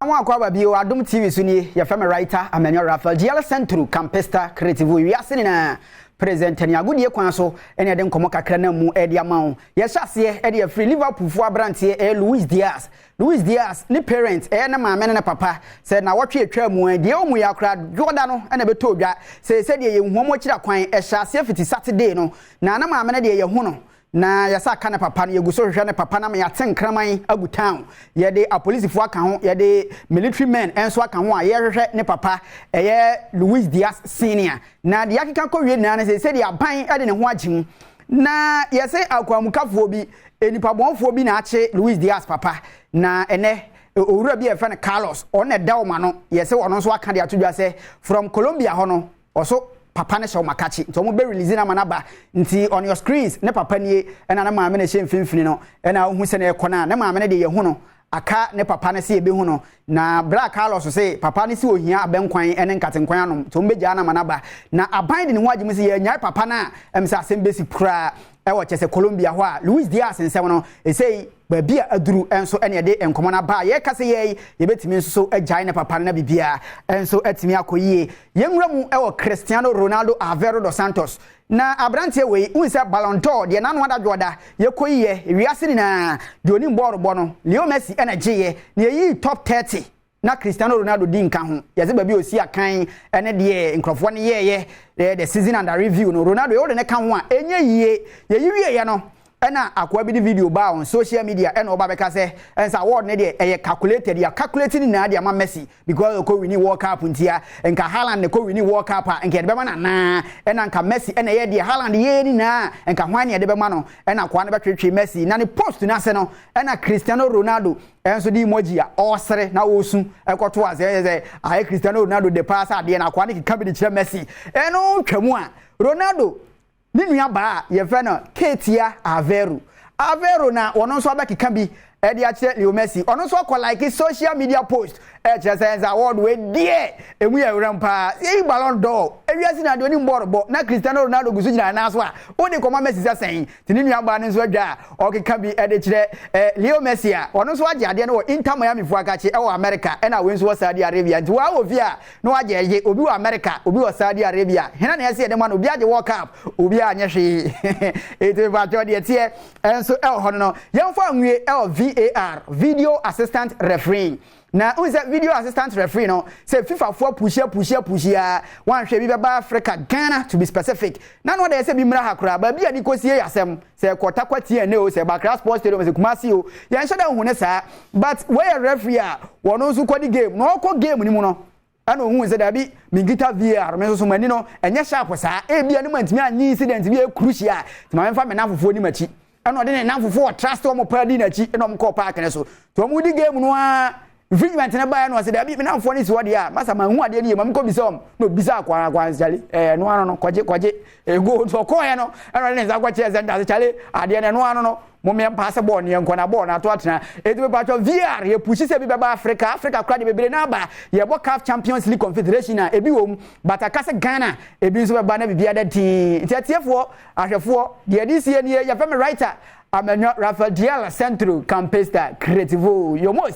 Amwa kwa babio Adom TV suni ya fema writer Amenyo Rafael GL Central Campesta Creative wi asene na present ni agudie kwan so ene de nkomo kakra na mu e dia mawo ye hyase e dia free Liverpool fo abrantie Luis Diaz ni parents na maame na papa se na wotwe atwa mu e dia omu ya kra joda no na beto odwa se de ye huomo kira kwan e hyase fiti Saturday no na maame na de ye hu no na yasa kana papa no yeguso hwehwe ne papa na me yaten kraman agu town ye de a police fo aka ho ye de military men enso aka ho a ye hwehwe ne papa ye Luis Diaz senior na de yakeka ko wie na se de aban e de ne ho agim na ye se akwamukafo bi enipa bonfo bi na ache Luis Diaz papa na ene owura bi e fa ne Carlos on e da o ma no ye se ono so aka de atodwa se from Colombia ho no oso papa ne show makachi nto mo be release na manaba nti on your screens ne papa nie na maame ne hye mfimfini no na ohu se na ekona na maame ne de ye hu no aka ne papa ne se ebe hu no na Black Carlos se papa ne se ohia abenkwan ene nkatenkwan anom to mo be gya na manaba na aban de ne ho agye me se ye nya papa na emse asem besi kura e wo chese Colombia ho a Luis Diaz nsem no sei baby aduru enso ene de enkomo na ba ye kase ye betimi nso agyan ne papa na bibia enso atimi akoyie yenwura mu e wo Cristiano Ronaldo Aveiro dos Santos na abrantie we unse Ballon d'Or de nanu ada joda ye koyie wiase ni na de oni mborbo no Leo Messi ene gye ne yi top 30 na Cristiano Ronaldo di nka ho yeze baby osi akan ene de nkrofo ne ye the season under review no Ronaldo yo de ne kan ho a enye yie ye yiwie ye no ena akwa bi di video ba on social media ena oba beka se ensa award ne de eye calculated ya calculating na de ama Messi because ko wini World Cup ntia enka Haaland ne ko wini World Cup a enka de be ma na ena nka Messi ena ye de Haaland ye ni na enka hwan ne de be ma no ena kwa ne betwetwe Messi na ne post na se no ena Cristiano Ronaldo enso di emoji a osere na osu ekoto aze aye Cristiano Ronaldo de pass ade na kwa ne kika bi de kire Messi eno twamu a Ronaldo ni nua ba ye fe no Ketia Aveiro na wono so abekeka bi e de ache Leo Messi ono so ko like social media post e chese award we die emu ya rampa e Ballon d'Or e wiase na de oni mborbo na Cristiano Ronaldo gusu jina na so a o de koma Messi sesen tini nua ba ne so adwa o keka bi e de kire Leo Messi a ono so age ade no Inter Miami fu aka che e wo America e na we nso Saudi Arabia nti wa wo via no age ye obi wo America obi wo Saudi Arabia hena na yese de ma no obi age World Cup obi anye hwe e te ba to de tie enso e ho no yemfa nwie e VAR video assistant referee na unse video assistant referee no say FIFA for push ya wan hwe bi beba Africa Ghana to be specific na no dey say bi mra hakura ba bi adi kosie yasem say kwota kwatie ne o say Bakra Sports Stadium say Kumasi o ya nso da hu ne sa but where referee a wono nso kwadi game no ko game ni mu no ana ohun se da bi mingita VAR me so mani no enye sharp sa e bia ne mantimi anyi incident bi e crucial ti ma memfa me na fofo ni machi ana ode ne namfofo trust o mo padi na chi eno mo ko park ne so to mo di game no a infringement ne ba ya no se da bi me namfo ni so ode a masa ma hu ade ne ma mko bisom no bisa akwa chale no ano no kwaje go to ko ya no ana ne za kwa che zenda chale ade ne no ano no mo me pass ball ne enko na ball na to atena e do ba to VR ye pushi se bi baba Africa kra de bebre na ba ye bo CAF Champions League Confederation a ebi wom but akase Ghana ebi nso be ba na bibia da tin tiatiefo ahwefo de dis ye ne ye fam writer Amenyo Rafael GL Central Campesta Creative yo